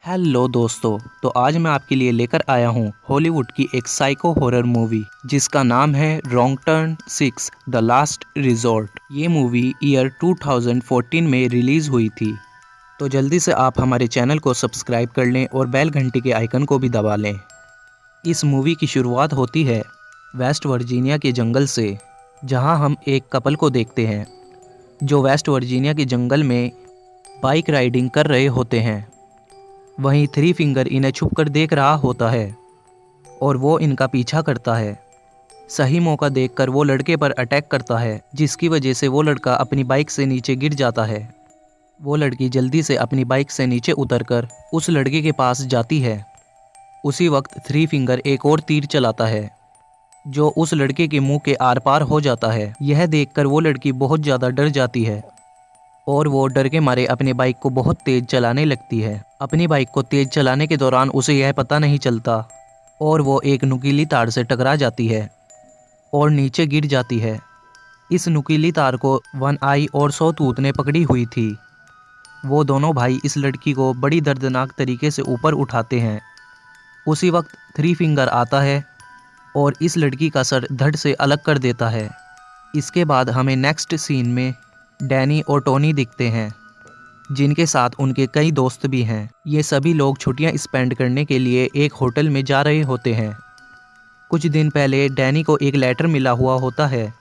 Hello दोस्तों। तो आज मैं आपके लिए लेकर आया हूँ हॉलीवुड की एक साइको हॉरर मूवी जिसका नाम है wrong turn 6 the last resort. ये मूवी ईयर 2014 में रिलीज हुई थी। तो जल्दी से आप हमारे चैनल को सब्सक्राइब कर लें और बेल घंटी के आइकन को भी दबा लें। इस मूवी की शुरुआत होती है वेस्ट वर्जीनिया के जंगल से, जहाँ हम एक कपल को देखते हैं जो वेस्ट वर्जीनिया के जंगल में बाइक राइडिंग कर रहे होते हैं। वहीं थ्री फिंगर इन्हें छुप कर देख रहा होता है और वो इनका पीछा करता है। सही मौका देखकर वो लड़के पर अटैक करता है, जिसकी वजह से वो लड़का अपनी बाइक से नीचे गिर जाता है। वो लड़की जल्दी से अपनी बाइक से नीचे उतरकर उस लड़के के पास जाती है। उसी वक्त थ्री फिंगर एक और तीर चलाता है जो उस लड़के के मुंह के आर पार हो जाता है। यह देखकर वो लड़की बहुत ज़्यादा डर जाती है और वो डर के मारे अपनी बाइक को बहुत तेज चलाने लगती है। अपनी बाइक को तेज चलाने के दौरान उसे यह पता नहीं चलता और वो एक नुकीली तार से टकरा जाती है और नीचे गिर जाती है। इस नुकीली तार को वन आई और सौ तूत ने पकड़ी हुई थी। वो दोनों भाई इस लड़की को बड़ी दर्दनाक तरीके से ऊपर उठाते हैं। उसी वक्त थ्री फिंगर आता है और इस लड़की का सर धड़ से अलग कर देता है। इसके बाद हमें नेक्स्ट सीन में डैनी और टोनी दिखते हैं, जिनके साथ उनके कई दोस्त भी हैं। ये सभी लोग छुट्टियां स्पेंड करने के लिए एक होटल में जा रहे होते हैं। कुछ दिन पहले डैनी को एक लेटर मिला हुआ होता है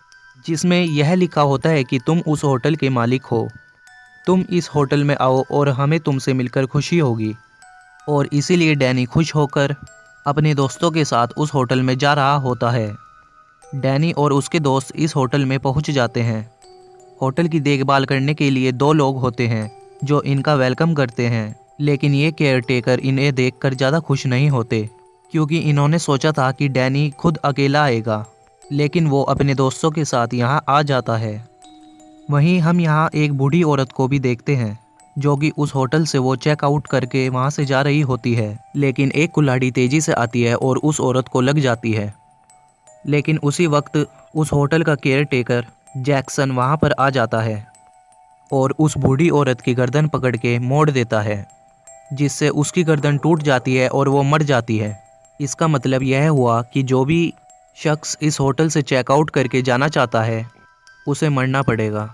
जिसमें यह लिखा होता है कि तुम उस होटल के मालिक हो, तुम इस होटल में आओ और हमें तुमसे मिलकर खुशी होगी। और इसीलिए डैनी खुश होकर अपने दोस्तों के साथ उस होटल में जा रहा होता है। डैनी और उसके दोस्त इस होटल में पहुंच जाते हैं। होटल की देखभाल करने के लिए दो लोग होते हैं जो इनका वेलकम करते हैं, लेकिन ये केयर टेकर इन्हें देखकर ज़्यादा खुश नहीं होते क्योंकि इन्होंने सोचा था कि डैनी खुद अकेला आएगा, लेकिन वो अपने दोस्तों के साथ यहाँ आ जाता है। वहीं हम यहाँ एक बूढ़ी औरत को भी देखते हैं जो कि उस होटल से वो चेकआउट करके वहाँ से जा रही होती है, लेकिन एक कुल्हाड़ी तेज़ी से आती है और उस औरत को लग जाती है। लेकिन उसी वक्त उस होटल का केयर टेकर जैक्सन वहाँ पर आ जाता है और उस बूढ़ी औरत की गर्दन पकड़ के मोड़ देता है, जिससे उसकी गर्दन टूट जाती है और वो मर जाती है। इसका मतलब यह हुआ कि जो भी शख्स इस होटल से चेकआउट करके जाना चाहता है उसे मरना पड़ेगा।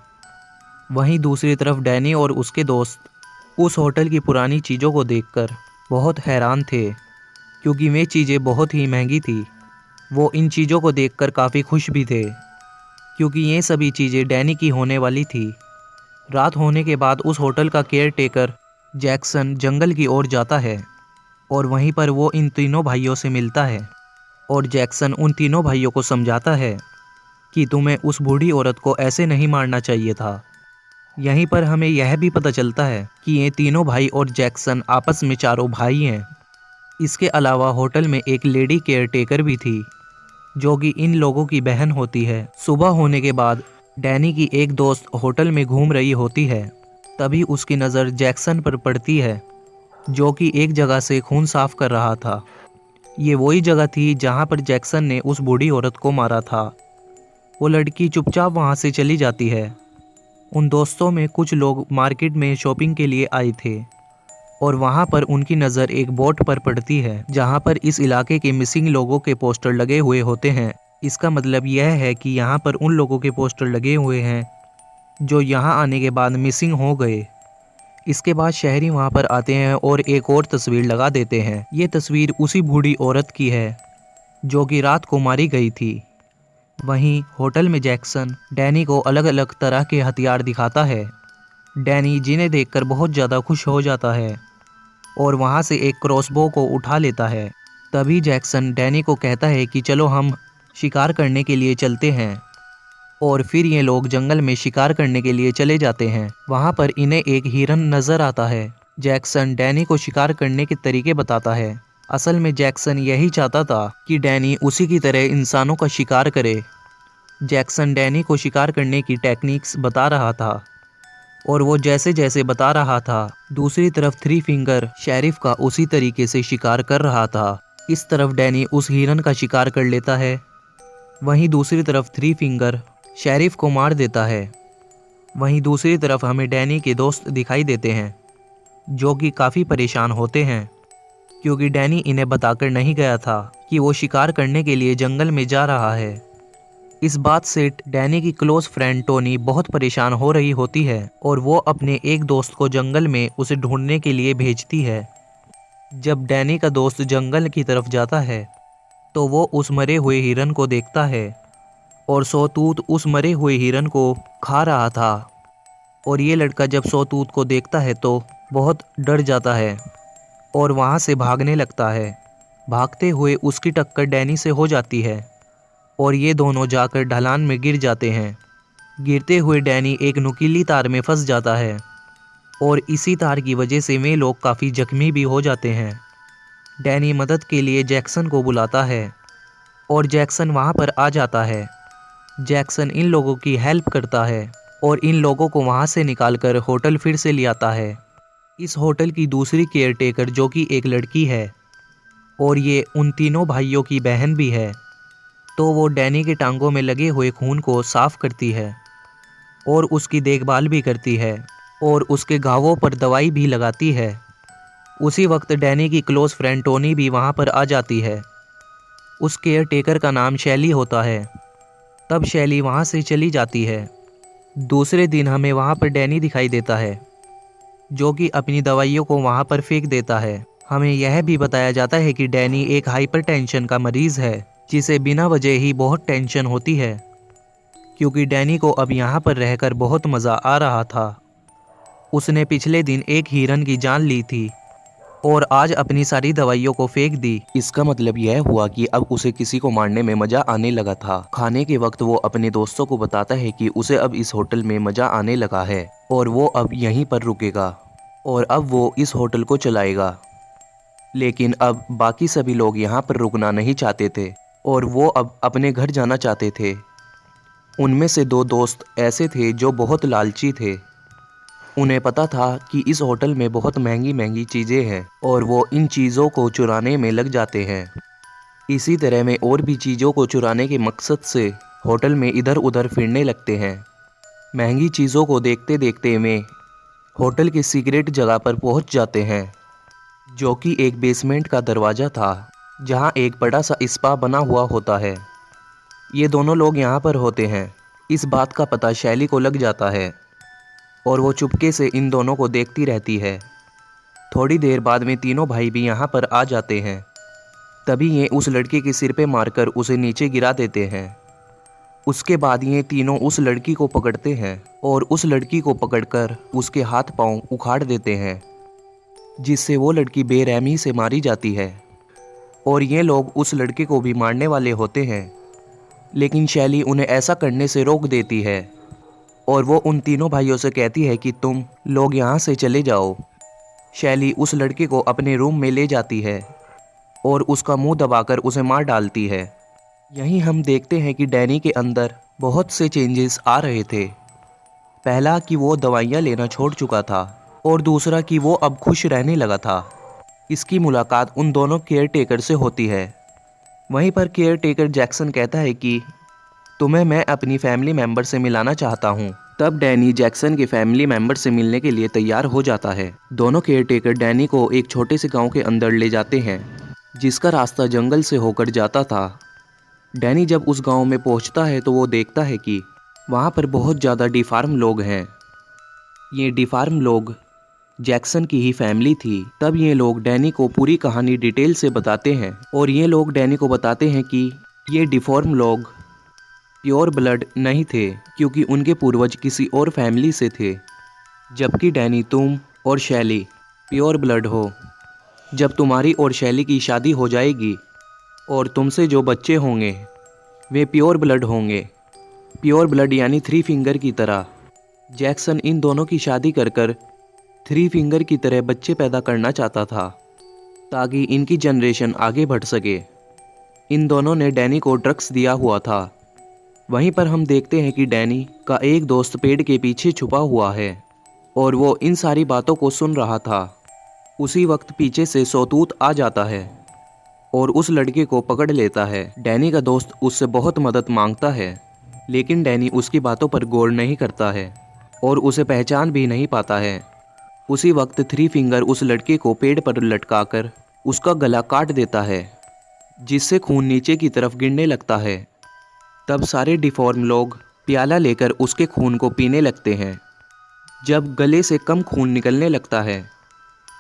वहीं दूसरी तरफ डैनी और उसके दोस्त उस होटल की पुरानी चीज़ों को देखकर बहुत हैरान थे क्योंकि वे चीज़ें बहुत ही महंगी थी। वो इन चीज़ों को देखकर काफ़ी खुश भी थे क्योंकि ये सभी चीज़ें डैनी की होने वाली थी। रात होने के बाद उस होटल का केयर टेकर जैक्सन जंगल की ओर जाता है और वहीं पर वो इन तीनों भाइयों से मिलता है और जैक्सन उन तीनों भाइयों को समझाता है कि तुम्हें उस बूढ़ी औरत को ऐसे नहीं मारना चाहिए था। यहीं पर हमें यह भी पता चलता है कि ये तीनों भाई और जैक्सन आपस में चारों भाई हैं। इसके अलावा होटल में एक लेडी केयर टेकर भी थी जो कि इन लोगों की बहन होती है। सुबह होने के बाद डैनी की एक दोस्त होटल में घूम रही होती है, तभी उसकी नज़र जैक्सन पर पड़ती है जो कि एक जगह से खून साफ कर रहा था। ये वही जगह थी जहाँ पर जैक्सन ने उस बूढ़ी औरत को मारा था। वो लड़की चुपचाप वहाँ से चली जाती है। उन दोस्तों में कुछ लोग मार्केट में शॉपिंग के लिए आए थे और वहाँ पर उनकी नज़र एक बोट पर पड़ती है जहाँ पर इस इलाके के मिसिंग लोगों के पोस्टर लगे हुए होते हैं। इसका मतलब यह है कि यहाँ पर उन लोगों के पोस्टर लगे हुए हैं जो यहाँ आने के बाद मिसिंग हो गए। इसके बाद शहरी वहाँ पर आते हैं और एक और तस्वीर लगा देते हैं। ये तस्वीर उसी बूढ़ी औरत की है जो कि रात को मारी गई थी। वहीं होटल में जैक्सन डैनी को अलग अलग तरह के हथियार दिखाता है। डैनी जिन्हें देखकर बहुत ज़्यादा खुश हो जाता है और वहाँ से एक क्रॉसबो को उठा लेता है। तभी जैक्सन डैनी को कहता है कि चलो हम शिकार करने के लिए चलते हैं, और फिर ये लोग जंगल में शिकार करने के लिए चले जाते हैं। वहाँ पर इन्हें एक हिरन नज़र आता है। जैक्सन डैनी को शिकार करने के तरीके बताता है। असल में जैक्सन यही चाहता था कि डैनी उसी की तरह इंसानों का शिकार करे। जैक्सन डैनी को शिकार करने की टेक्निक्स बता रहा था और वो जैसे जैसे बता रहा था, दूसरी तरफ थ्री फिंगर शेरिफ का उसी तरीके से शिकार कर रहा था। इस तरफ डैनी उस हिरन का शिकार कर लेता है, वहीं दूसरी तरफ थ्री फिंगर शेरिफ को मार देता है। वहीं दूसरी तरफ हमें डैनी के दोस्त दिखाई देते हैं जो कि काफ़ी परेशान होते हैं क्योंकि डैनी इन्हें बताकर नहीं गया था कि वो शिकार करने के लिए जंगल में जा रहा है। इस बात से डैनी की क्लोज फ्रेंड टोनी बहुत परेशान हो रही होती है और वो अपने एक दोस्त को जंगल में उसे ढूंढने के लिए भेजती है। जब डैनी का दोस्त जंगल की तरफ जाता है तो वो उस मरे हुए हिरन को देखता है और सौतूत उस मरे हुए हिरन को खा रहा था। और ये लड़का जब सौतूत को देखता है तो बहुत डर जाता है और वहाँ से भागने लगता है। भागते हुए उसकी टक्कर डैनी से हो जाती है और ये दोनों जाकर ढलान में गिर जाते हैं। गिरते हुए डैनी एक नुकीली तार में फंस जाता है और इसी तार की वजह से वे लोग काफ़ी जख्मी भी हो जाते हैं। डैनी मदद के लिए जैक्सन को बुलाता है और जैक्सन वहाँ पर आ जाता है। जैक्सन इन लोगों की हेल्प करता है और इन लोगों को वहाँ से निकालकर होटल फिर से ले आता है। इस होटल की दूसरी केयरटेकर जो कि एक लड़की है और ये उन तीनों भाइयों की बहन भी है, तो वो डैनी के टांगों में लगे हुए खून को साफ करती है और उसकी देखभाल भी करती है और उसके घावों पर दवाई भी लगाती है। उसी वक्त डैनी की क्लोज फ्रेंड टोनी भी वहाँ पर आ जाती है। उस केयरटेकर का नाम शैली होता है। तब शैली वहाँ से चली जाती है। दूसरे दिन हमें वहाँ पर डैनी दिखाई देता है जो कि अपनी दवाइयों को वहाँ पर फेंक देता है। हमें यह भी बताया जाता है कि डैनी एक हाइपरटेंशन का मरीज़ है जिसे बिना वजह ही बहुत टेंशन होती है क्योंकि डैनी को अब यहाँ पर रहकर बहुत मज़ा आ रहा था। उसने पिछले दिन एक हिरन की जान ली थी और आज अपनी सारी दवाइयों को फेंक दी। इसका मतलब यह हुआ कि अब उसे किसी को मारने में मज़ा आने लगा था। खाने के वक्त वो अपने दोस्तों को बताता है कि उसे अब इस होटल में मज़ा आने लगा है और वो अब यहीं पर रुकेगा और अब वो इस होटल को चलाएगा। लेकिन अब बाकी सभी लोग यहाँ पर रुकना नहीं चाहते थे और वो अब अपने घर जाना चाहते थे। उनमें से दो दोस्त ऐसे थे जो बहुत लालची थे। उन्हें पता था कि इस होटल में बहुत महंगी महंगी चीज़ें हैं और वो इन चीज़ों को चुराने में लग जाते हैं। इसी तरह में और भी चीज़ों को चुराने के मकसद से होटल में इधर उधर फिरने लगते हैं। महंगी चीज़ों को देखते देखते वे होटल के सीक्रेट जगह पर पहुंच जाते हैं जो कि एक बेसमेंट का दरवाज़ा था जहां एक बड़ा सा स्पा बना हुआ होता है। ये दोनों लोग यहाँ पर होते हैं। इस बात का पता शैली को लग जाता है और वो चुपके से इन दोनों को देखती रहती है। थोड़ी देर बाद में तीनों भाई भी यहाँ पर आ जाते हैं। तभी ये उस लड़के के सिर पे मारकर उसे नीचे गिरा देते हैं। उसके बाद ये तीनों उस लड़की को पकड़ते हैं और उस लड़की को पकड़कर उसके हाथ पांव उखाड़ देते हैं जिससे वो लड़की बेरहमी से मारी जाती है। और ये लोग उस लड़के को भी मारने वाले होते हैं लेकिन शैली उन्हें ऐसा करने से रोक देती है और वो उन तीनों भाइयों से कहती है कि तुम लोग यहाँ से चले जाओ। शैली उस लड़के को अपने रूम में ले जाती है और उसका मुंह दबाकर उसे मार डालती है। यहीं हम देखते हैं कि डैनी के अंदर बहुत से चेंजेस आ रहे थे। पहला कि वो दवाइयाँ लेना छोड़ चुका था और दूसरा कि वो अब खुश रहने लगा था। इसकी मुलाकात उन दोनों केयर टेकर से होती है। वहीं पर केयर टेकर जैक्सन कहता है कि तुम्हें मैं अपनी फैमिली मेम्बर से मिलाना चाहता हूँ। तब डैनी जैक्सन के फैमिली मेम्बर से मिलने के लिए तैयार हो जाता है। दोनों केयरटेकर डैनी को एक छोटे से गांव के अंदर ले जाते हैं जिसका रास्ता जंगल से होकर जाता था। डैनी जब उस गांव में पहुंचता है तो वो देखता है कि वहाँ पर बहुत ज़्यादा डिफार्म लोग हैं। ये डिफार्म लोग जैक्सन की ही फैमिली थी। तब ये लोग डैनी को पूरी कहानी डिटेल से बताते हैं और ये लोग डैनी को बताते हैं कि ये डिफॉर्म लोग प्योर ब्लड नहीं थे क्योंकि उनके पूर्वज किसी और फैमिली से थे, जबकि डैनी तुम और शैली प्योर ब्लड हो। जब तुम्हारी और शैली की शादी हो जाएगी और तुमसे जो बच्चे होंगे वे प्योर ब्लड होंगे। प्योर ब्लड यानी थ्री फिंगर की तरह। जैक्सन इन दोनों की शादी कर थ्री फिंगर की तरह बच्चे पैदा करना चाहता था ताकि इनकी जनरेशन आगे बढ़ सके। इन दोनों ने डैनी को ड्रग्स दिया हुआ था। वहीं पर हम देखते हैं कि डैनी का एक दोस्त पेड़ के पीछे छुपा हुआ है और वो इन सारी बातों को सुन रहा था। उसी वक्त पीछे से सौतूत आ जाता है और उस लड़के को पकड़ लेता है। डैनी का दोस्त उससे बहुत मदद मांगता है लेकिन डैनी उसकी बातों पर गौर नहीं करता है और उसे पहचान भी नहीं पाता है। उसी वक्त थ्री फिंगर उस लड़के को पेड़ पर लटकाकर उसका गला काट देता है, जिससे खून नीचे की तरफ गिरने लगता है। तब सारे डिफॉर्म लोग प्याला लेकर उसके खून को पीने लगते हैं। जब गले से कम खून निकलने लगता है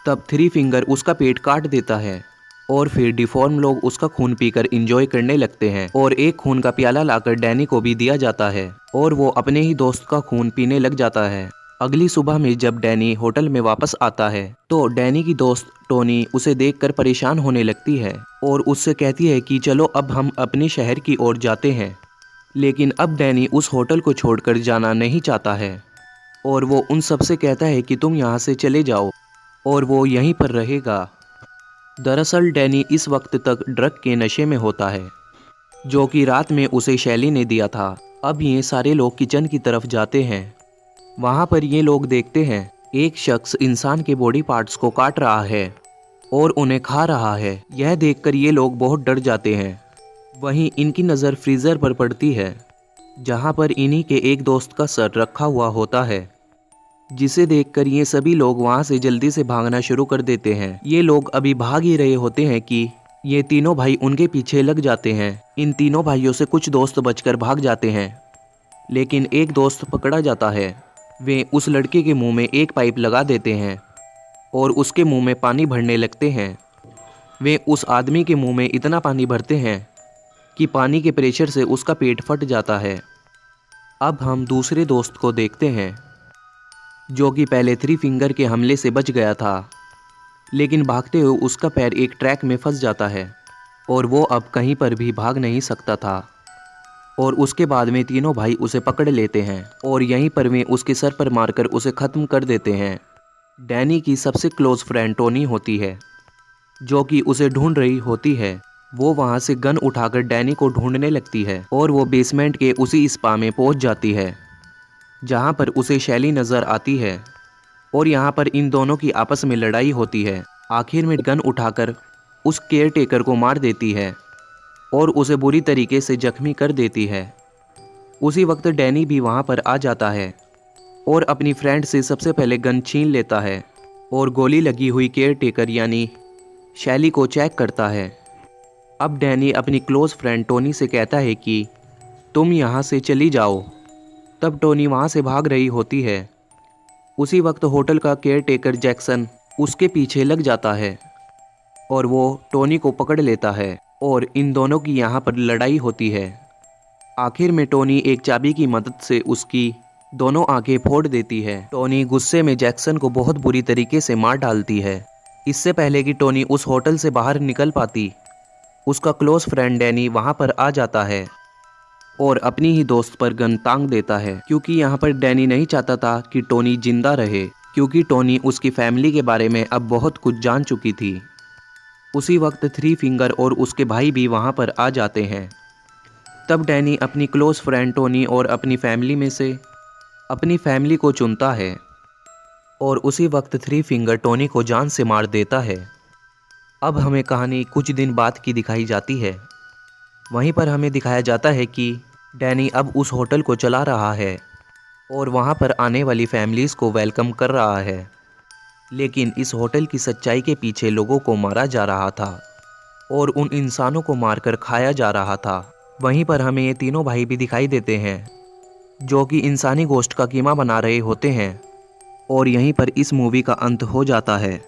तब थ्री फिंगर उसका पेट काट देता है और फिर डिफॉर्म लोग उसका खून पीकर एंजॉय करने लगते हैं और एक खून का प्याला लाकर डैनी को भी दिया जाता है और वो अपने ही दोस्त का खून पीने लग जाता है। अगली सुबह में जब डैनी होटल में वापस आता है तो डैनी की दोस्त टोनी उसे देखकर परेशान होने लगती है और उससे कहती है कि चलो अब हम अपने शहर की ओर जाते हैं। लेकिन अब डैनी उस होटल को छोड़कर जाना नहीं चाहता है और वो उन सबसे कहता है कि तुम यहाँ से चले जाओ और वो यहीं पर रहेगा। दरअसल डैनी इस वक्त तक ड्रग के नशे में होता है, जो कि रात में उसे शैली ने दिया था। अब ये सारे लोग किचन की तरफ जाते हैं। वहाँ पर ये लोग देखते हैं एक शख्स इंसान के बॉडी पार्ट्स को काट रहा है और उन्हें खा रहा है। यह देखकर ये लोग बहुत डर जाते हैं। वहीं इनकी नज़र फ्रीज़र पर पड़ती है, जहाँ पर इन्हीं के एक दोस्त का सर रखा हुआ होता है, जिसे देखकर ये सभी लोग वहाँ से जल्दी से भागना शुरू कर देते हैं। ये लोग अभी भाग ही रहे होते हैं कि ये तीनों भाई उनके पीछे लग जाते हैं। इन तीनों भाइयों से कुछ दोस्त बचकर भाग जाते हैं, लेकिन एक दोस्त पकड़ा जाता है। वे उस लड़के के मुंह में एक पाइप लगा देते हैं और उसके मुंह में पानी भरने लगते हैं। वे उस आदमी के मुंह में इतना पानी भरते हैं कि पानी के प्रेशर से उसका पेट फट जाता है। अब हम दूसरे दोस्त को देखते हैं, जो कि पहले थ्री फिंगर के हमले से बच गया था, लेकिन भागते हुए उसका पैर एक ट्रैक में फंस जाता है और वो अब कहीं पर भी भाग नहीं सकता था। और उसके बाद में तीनों भाई उसे पकड़ लेते हैं और यहीं पर वे उसके सर पर मारकर उसे ख़त्म कर देते हैं। डैनी की सबसे क्लोज फ्रेंड टोनी होती है, जो कि उसे ढूंढ रही होती है। वो वहाँ से गन उठाकर डैनी को ढूंढने लगती है और वो बेसमेंट के उसी स्पा में पहुँच जाती है, जहाँ पर उसे शैली नज़र आती है और यहाँ पर इन दोनों की आपस में लड़ाई होती है। आखिर में गन उठाकर उस केयर टेकर को मार देती है और उसे बुरी तरीके से जख्मी कर देती है। उसी वक्त डैनी भी वहाँ पर आ जाता है और अपनी फ्रेंड से सबसे पहले गन छीन लेता है और गोली लगी हुई केयर टेकर यानी शैली को चेक करता है। अब डैनी अपनी क्लोज फ्रेंड टोनी से कहता है कि तुम यहाँ से चली जाओ। तब टोनी वहाँ से भाग रही होती है। उसी वक्त होटल का केयर टेकर जैक्सन उसके पीछे लग जाता है और वो टोनी को पकड़ लेता है और इन दोनों की यहाँ पर लड़ाई होती है। आखिर में टोनी एक चाबी की मदद से उसकी दोनों आंखें फोड़ देती है। टोनी गुस्से में जैक्सन को बहुत बुरी तरीके से मार डालती है। इससे पहले कि टोनी उस होटल से बाहर निकल पाती, उसका क्लोज फ्रेंड डैनी वहाँ पर आ जाता है और अपनी ही दोस्त पर गन तांग देता है, क्योंकि यहाँ पर डैनी नहीं चाहता था कि टोनी जिंदा रहे, क्योंकि टोनी उसकी फैमिली के बारे में अब बहुत कुछ जान चुकी थी। उसी वक्त थ्री फिंगर और उसके भाई भी वहाँ पर आ जाते हैं। तब डैनी अपनी क्लोज फ्रेंड टोनी और अपनी फैमिली में से अपनी फैमिली को चुनता है और उसी वक्त थ्री फिंगर टोनी को जान से मार देता है। अब हमें कहानी कुछ दिन बाद की दिखाई जाती है। वहीं पर हमें दिखाया जाता है कि डैनी अब उस होटल को चला रहा है और वहां पर आने वाली फैमिलीज़ को वेलकम कर रहा है, लेकिन इस होटल की सच्चाई के पीछे लोगों को मारा जा रहा था और उन इंसानों को मारकर खाया जा रहा था। वहीं पर हमें ये तीनों भाई भी दिखाई देते हैं, जो कि इंसानी गोश्त का कीमा बना रहे होते हैं और यहीं पर इस मूवी का अंत हो जाता है।